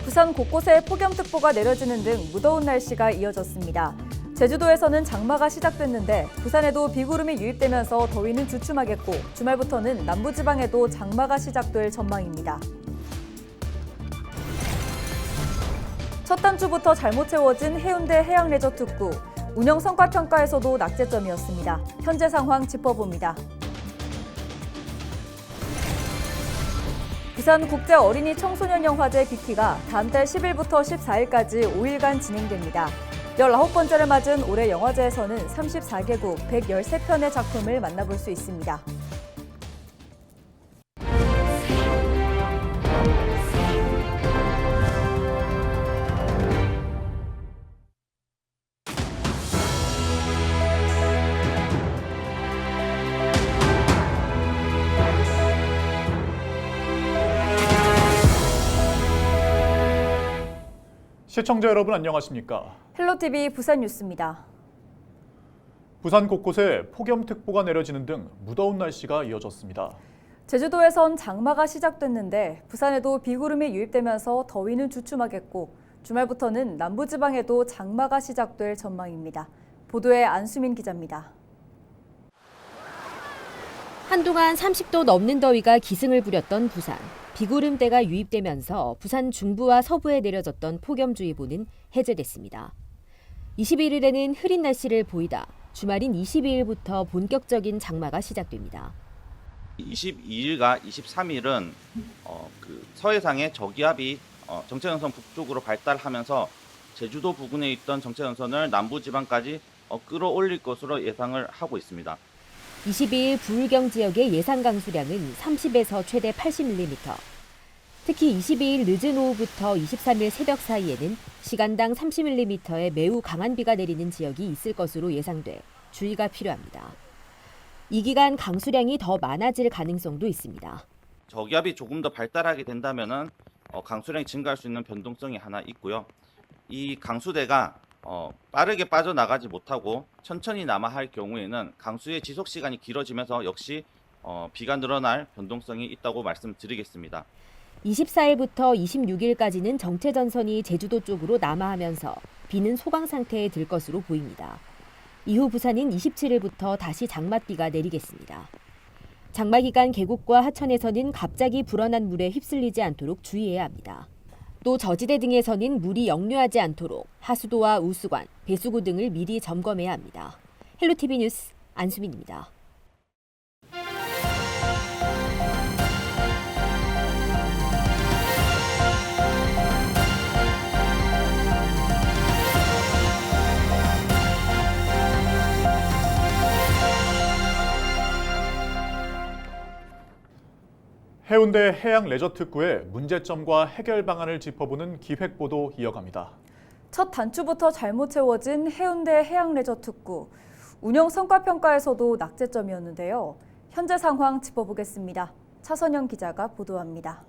부산 곳곳에 폭염특보가 내려지는 등 무더운 날씨가 이어졌습니다. 제주도에서는 장마가 시작됐는데 부산에도 비구름이 유입되면서 더위는 주춤하겠고 주말부터는 남부지방에도 장마가 시작될 전망입니다. 첫 단추부터 잘못 채워진 해운대 해양레저특구. 운영 성과평가에서도 낙제점이었습니다. 현재 상황 짚어봅니다. 부산국제어린이 청소년영화제 빅키가 다음 달 10일부터 14일까지 5일간 진행됩니다. 19번째를 맞은 올해 영화제에서는 34개국 113편의 작품을 만나볼 수 있습니다. 시청자 여러분 안녕하십니까? 헬로티비 부산 뉴스입니다. 부산 곳곳에 폭염특보가 내려지는 등 무더운 날씨가 이어졌습니다. 제주도에선 장마가 시작됐는데 부산에도 비구름이 유입되면서 더위는 주춤하겠고 주말부터는 남부지방에도 장마가 시작될 전망입니다. 보도에 안수민 기자입니다. 한동안 30도 넘는 더위가 기승을 부렸던 부산. 비구름대가 유입되면서 부산 중부와 서부에 내려졌던 폭염주의보는 해제됐습니다. 21일에는 흐린 날씨를 보이다 주말인 22일부터 본격적인 장마가 시작됩니다. 22일과 23일은 서해상의 저기압이 정체전선 북쪽으로 발달하면서 제주도 부근에 있던 정체전선을 남부지방까지 끌어올릴 것으로 예상을 하고 있습니다. 22일 부울경 지역의 예상 강수량은 30에서 최대 80mm. 특히 22일 늦은 오후부터 23일 새벽 사이에는 시간당 30mm의 매우 강한 비가 내리는 지역이 있을 것으로 예상돼 주의가 필요합니다. 이 기간 강수량이 더 많아질 가능성도 있습니다. 저기압이 조금 더 발달하게 된다면은 강수량이 증가할 수 있는 변동성이 하나 있고요. 이 강수대가 빠르게 빠져나가지 못하고 천천히 남아할 경우에는 강수의 지속 시간이 길어지면서 역시 비가 늘어날 변동성이 있다고 말씀드리겠습니다. 24일부터 26일까지는 정체전선이 제주도 쪽으로 남하하면서 비는 소강 상태에 들 것으로 보입니다. 이후 부산은 27일부터 다시 장맛비가 내리겠습니다. 장마 기간 계곡과 하천에서는 갑자기 불어난 물에 휩쓸리지 않도록 주의해야 합니다. 또 저지대 등에서는 물이 역류하지 않도록 하수도와 우수관, 배수구 등을 미리 점검해야 합니다. 헬로티비 뉴스 안수민입니다. 해운대 해양레저특구의 문제점과 해결 방안을 짚어보는 기획보도 이어갑니다. 첫 단추부터 잘못 채워진 해운대 해양레저특구. 운영 성과평가에서도 낙제점이었는데요. 현재 상황 짚어보겠습니다. 차선영 기자가 보도합니다.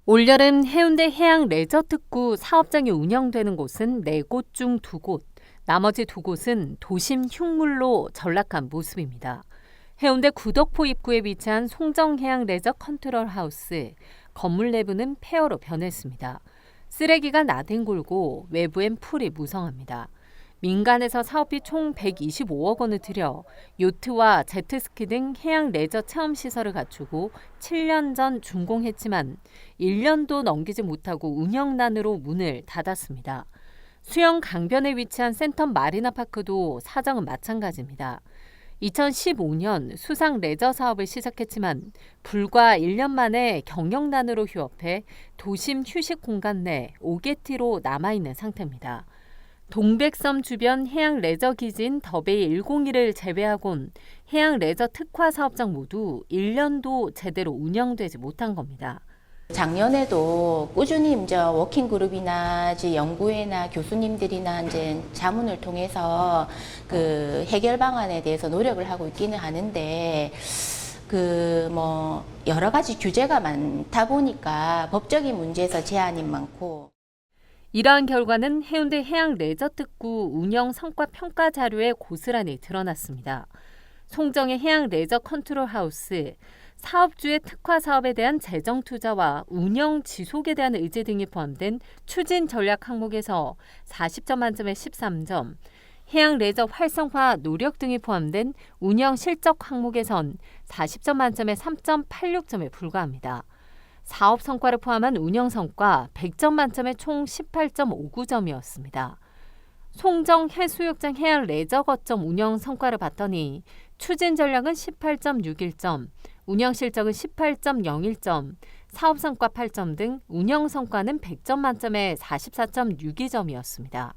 올여름 해운대 해양 레저특구 사업장이 운영되는 곳은 4곳 중 2곳, 나머지 2곳은 도심 흉물로 전락한 모습입니다. 해운대 구덕포 입구에 위치한 송정해양 레저 컨트롤 하우스, 건물 내부는 폐허로 변했습니다. 쓰레기가 나뒹굴고 외부엔 풀이 무성합니다. 민간에서 사업비 총 125억 원을 들여 요트와 제트스키 등 해양 레저 체험시설을 갖추고 7년 전 준공했지만 1년도 넘기지 못하고 운영난으로 문을 닫았습니다. 수영 강변에 위치한 센텀 마리나파크도 사정은 마찬가지입니다. 2015년 수상 레저 사업을 시작했지만 불과 1년 만에 경영난으로 휴업해 도심 휴식 공간 내 오게티로 남아있는 상태입니다. 동백섬 주변 해양 레저 기지인 더베이 101을 제외하곤 해양 레저 특화 사업장 모두 1년도 제대로 운영되지 못한 겁니다. 작년에도 꾸준히 이제 워킹 그룹이나 이제 연구회나 교수님들이나 이제 자문을 통해서 그 해결 방안에 대해서 노력을 하고 있기는 하는데 그 뭐 여러 가지 규제가 많다 보니까 법적인 문제에서 제한이 많고. 이러한 결과는 해운대 해양 레저특구 운영 성과 평가 자료에 고스란히 드러났습니다. 송정의 해양 레저 컨트롤 하우스, 사업주의 특화 사업에 대한 재정 투자와 운영 지속에 대한 의지 등이 포함된 추진 전략 항목에서 40점 만점에 13점, 해양 레저 활성화 노력 등이 포함된 운영 실적 항목에선 40점 만점에 3.86점에 불과합니다. 사업 성과를 포함한 운영 성과 100점 만점에 총 18.59점이었습니다. 송정 해수욕장 해양 레저 거점 운영 성과를 봤더니 추진 전략은 18.61점, 운영 실적은 18.01점, 사업 성과 8점 등 운영 성과는 100점 만점에 44.62점이었습니다.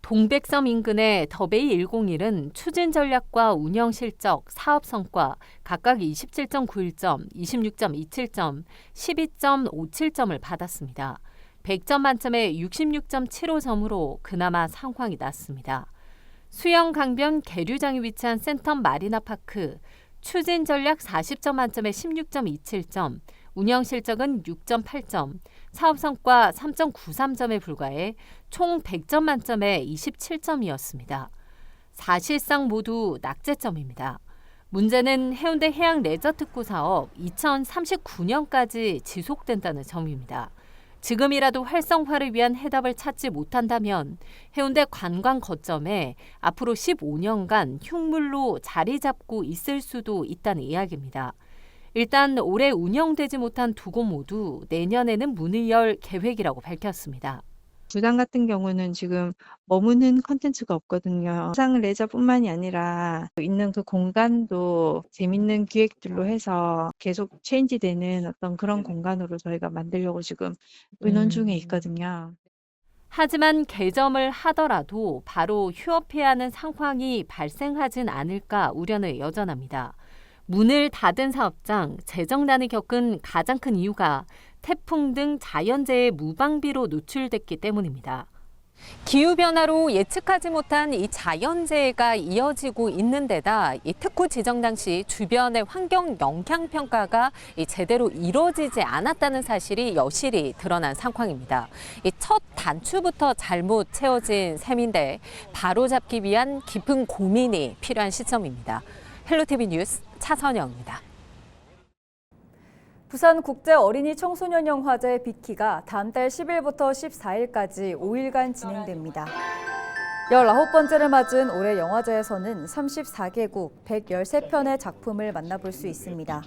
동백섬 인근의 더베이 101은 추진 전략과 운영 실적, 사업 성과 각각 27.91점, 26.27점, 12.57점을 받았습니다. 100점 만점에 66.75점으로 그나마 상황이 낮습니다. 수영 강변 계류장이 위치한 센텀 마리나파크, 추진 전략 40점 만점에 16.27점, 운영 실적은 6.8점, 사업 성과 3.93점에 불과해 총 100점 만점에 27점이었습니다. 사실상 모두 낙제점입니다. 문제는 해운대 해양 레저특구 사업 2039년까지 지속된다는 점입니다. 지금이라도 활성화를 위한 해답을 찾지 못한다면 해운대 관광 거점에 앞으로 15년간 흉물로 자리 잡고 있을 수도 있다는 이야기입니다. 일단 올해 운영되지 못한 두 곳 모두 내년에는 문을 열 계획이라고 밝혔습니다. 부산 같은 경우는 지금 머무는 컨텐츠가 없거든요. 부산 레저뿐만이 아니라 있는 그 공간도 재밌는 기획들로 해서 계속 체인지되는 어떤 그런 공간으로 저희가 만들려고 지금 의논 중에 있거든요. 하지만 개점을 하더라도 바로 휴업해야 하는 상황이 발생하진 않을까 우려는 여전합니다. 문을 닫은 사업장, 재정난을 겪은 가장 큰 이유가 태풍 등 자연재해 무방비로 노출됐기 때문입니다. 기후변화로 예측하지 못한 이 자연재해가 이어지고 있는 데다 이 특구 지정 당시 주변의 환경 영향 평가가 제대로 이루어지지 않았다는 사실이 여실히 드러난 상황입니다. 이 첫 단추부터 잘못 채워진 셈인데 바로잡기 위한 깊은 고민이 필요한 시점입니다. 헬로티비 뉴스 차선영입니다. 부산국제어린이 청소년영화제 빅키가 다음 달 10일부터 14일까지 5일간 진행됩니다. 19번째를 맞은 올해 영화제에서는 34개국 113편의 작품을 만나볼 수 있습니다.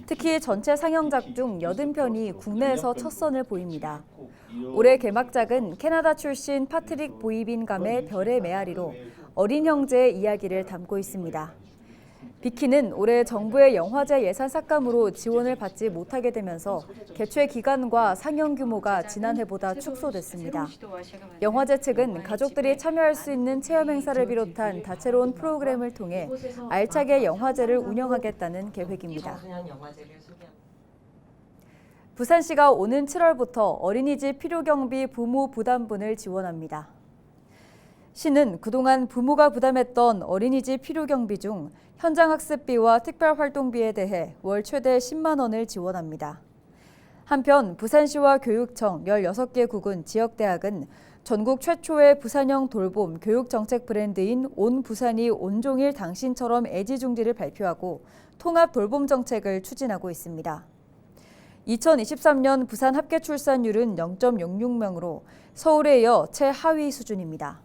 특히 전체 상영작 중 80편이 국내에서 첫 선을 보입니다. 올해 개막작은 캐나다 출신 파트릭 보이빈 감의 별의 메아리로 어린 형제의 이야기를 담고 있습니다. 빅키는 올해 정부의 영화제 예산 삭감으로 지원을 받지 못하게 되면서 개최 기간과 상영 규모가 지난해보다 축소됐습니다. 영화제 측은 가족들이 참여할 수 있는 체험 행사를 비롯한 다채로운 프로그램을 통해 알차게 영화제를 운영하겠다는 계획입니다. 부산시가 오는 7월부터 어린이집 필요경비 부모 부담분을 지원합니다. 시는 그동안 부모가 부담했던 어린이집 필요경비 중 현장학습비와 특별활동비에 대해 월 최대 10만 원을 지원합니다. 한편 부산시와 교육청 16개 구군 지역대학은 전국 최초의 부산형 돌봄 교육정책 브랜드인 온 부산이 온종일 당신처럼 애지중지를 발표하고 통합 돌봄 정책을 추진하고 있습니다. 2023년 부산 합계 출산율은 0.66명으로 서울에 이어 최하위 수준입니다.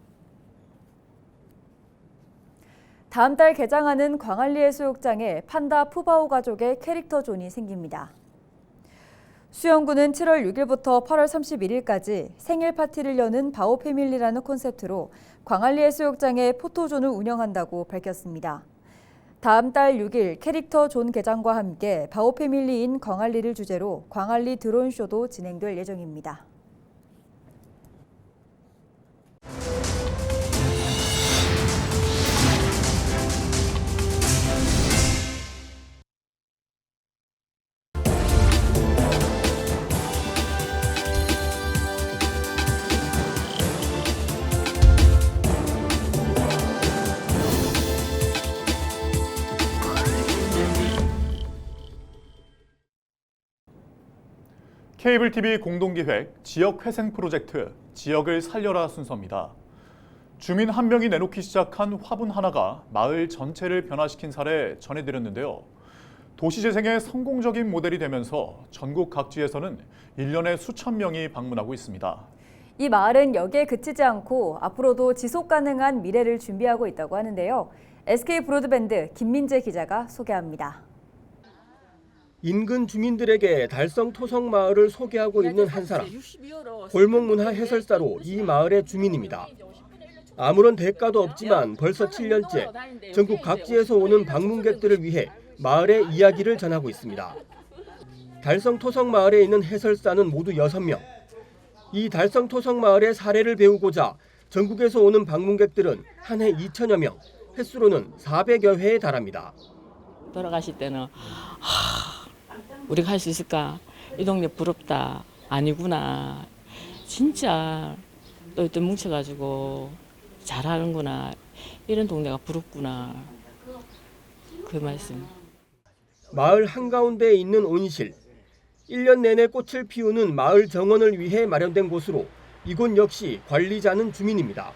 다음 달 개장하는 광안리 해수욕장에 판다 푸바오 가족의 캐릭터 존이 생깁니다. 수영구는 7월 6일부터 8월 31일까지 생일 파티를 여는 바오 패밀리라는 콘셉트로 광안리 해수욕장에 포토존을 운영한다고 밝혔습니다. 다음 달 6일 캐릭터 존 개장과 함께 바오 패밀리인 광안리를 주제로 광안리 드론쇼도 진행될 예정입니다. 케이블 TV 공동기획 지역회생 프로젝트 지역을 살려라 순서입니다. 주민 한 명이 내놓기 시작한 화분 하나가 마을 전체를 변화시킨 사례 전해드렸는데요. 도시재생의 성공적인 모델이 되면서 전국 각지에서는 1년에 수천 명이 방문하고 있습니다. 이 마을은 여기에 그치지 않고 앞으로도 지속 가능한 미래를 준비하고 있다고 하는데요. SK 브로드밴드 김민재 기자가 소개합니다. 인근 주민들에게 달성 토성 마을을 소개하고 있는 한 사람. 골목문화 해설사로 이 마을의 주민입니다. 아무런 대가도 없지만 벌써 7년째 전국 각지에서 오는 방문객들을 위해 마을의 이야기를 전하고 있습니다. 달성 토성 마을에 있는 해설사는 모두 6명. 이 달성 토성 마을의 사례를 배우고자 전국에서 오는 방문객들은 한 해 2천여 명, 횟수로는 400여 회에 달합니다. 돌아가실 때는 우리가 할 수 있을까? 이 동네 부럽다. 아니구나. 진짜 또 이때 뭉쳐가지고 잘하는구나. 이런 동네가 부럽구나. 그 말씀. 마을 한가운데에 있는 온실. 1년 내내 꽃을 피우는 마을 정원을 위해 마련된 곳으로 이곳 역시 관리자는 주민입니다.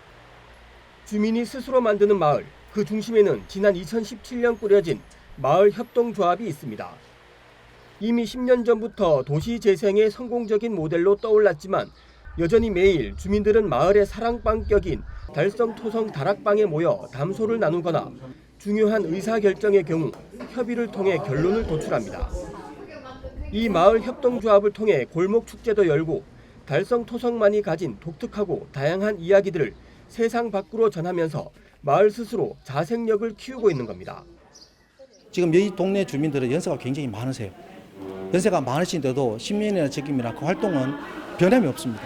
주민이 스스로 만드는 마을, 그 중심에는 지난 2017년 꾸려진 마을 협동조합이 있습니다. 이미 10년 전부터 도시 재생의 성공적인 모델로 떠올랐지만 여전히 매일 주민들은 마을의 사랑방격인 달성 토성 다락방에 모여 담소를 나누거나 중요한 의사결정의 경우 협의를 통해 결론을 도출합니다. 이 마을 협동조합을 통해 골목 축제도 열고 달성 토성만이 가진 독특하고 다양한 이야기들을 세상 밖으로 전하면서 마을 스스로 자생력을 키우고 있는 겁니다. 지금 이 동네 주민들은 연세가 굉장히 많으세요. 연세가 많으신데도 10년이나 책임이나 그 활동은 변함이 없습니다.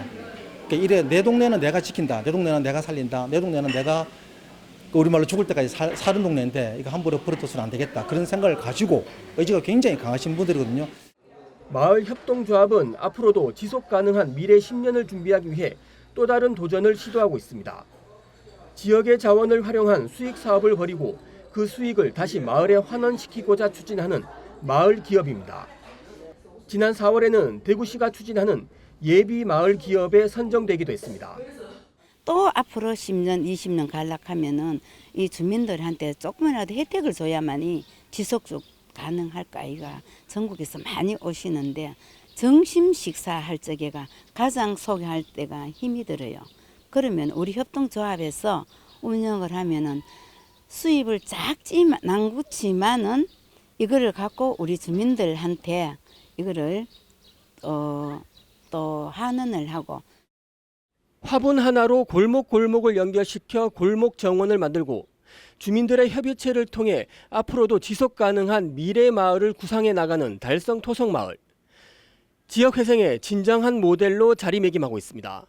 그러니까 이래 내 동네는 내가 지킨다, 내 동네는 내가 살린다, 내 동네는 내가 우리말로 죽을 때까지 사는 동네인데 이거 함부로 버려둬서는 안 되겠다. 그런 생각을 가지고 의지가 굉장히 강하신 분들이거든요. 마을 협동조합은 앞으로도 지속 가능한 미래 10년을 준비하기 위해 또 다른 도전을 시도하고 있습니다. 지역의 자원을 활용한 수익 사업을 벌이고 그 수익을 다시 마을에 환원시키고자 추진하는 마을 기업입니다. 지난 4월에는 대구시가 추진하는 예비 마을 기업에 선정되기도 했습니다. 또 앞으로 10년, 20년 갈락하면은 이 주민들한테 조금이라도 혜택을 줘야만이 지속적 가능할까 아이가 전국에서 많이 오시는데 점심 식사할 적에가 가장 소개할 때가 힘이 들어요. 그러면 우리 협동조합에서 운영을 하면은 수입을 작지만 낭구치만은 이거를 갖고 우리 주민들한테 이거를 또 환원을 하고 화분 하나로 골목골목을 연결시켜 골목 정원을 만들고 주민들의 협의체를 통해 앞으로도 지속 가능한 미래 마을을 구상해 나가는 달성 토성 마을. 지역 회생의 진정한 모델로 자리매김하고 있습니다.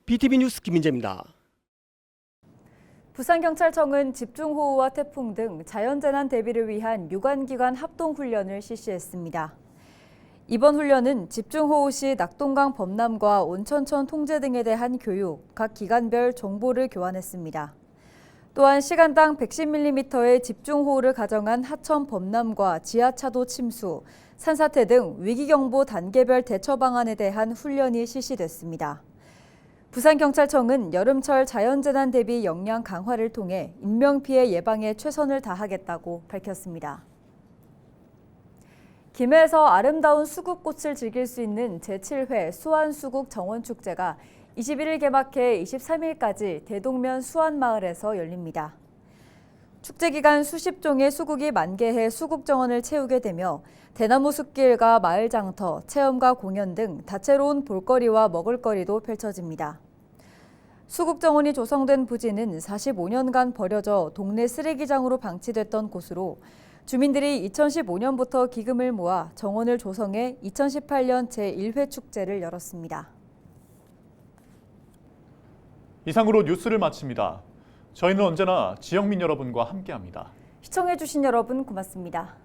BTV 뉴스 김민재입니다. 부산경찰청은 집중호우와 태풍 등 자연재난 대비를 위한 유관기관 합동훈련을 실시했습니다. 이번 훈련은 집중호우 시 낙동강 범람과 온천천 통제 등에 대한 교육, 각 기관별 정보를 교환했습니다. 또한 시간당 110mm의 집중호우를 가정한 하천 범람과 지하차도 침수, 산사태 등 위기경보 단계별 대처 방안에 대한 훈련이 실시됐습니다. 부산경찰청은 여름철 자연재난 대비 역량 강화를 통해 인명피해 예방에 최선을 다하겠다고 밝혔습니다. 김해에서 아름다운 수국꽃을 즐길 수 있는 제7회 수안수국 정원축제가 21일 개막해 23일까지 대동면 수안마을에서 열립니다. 축제 기간 수십 종의 수국이 만개해 수국정원을 채우게 되며 대나무 숲길과 마을 장터, 체험과 공연 등 다채로운 볼거리와 먹을거리도 펼쳐집니다. 수국정원이 조성된 부지는 45년간 버려져 동네 쓰레기장으로 방치됐던 곳으로 주민들이 2015년부터 기금을 모아 정원을 조성해 2018년 제1회 축제를 열었습니다. 이상으로 뉴스를 마칩니다. 저희는 언제나 지역민 여러분과 함께합니다. 시청해주신 여러분 고맙습니다.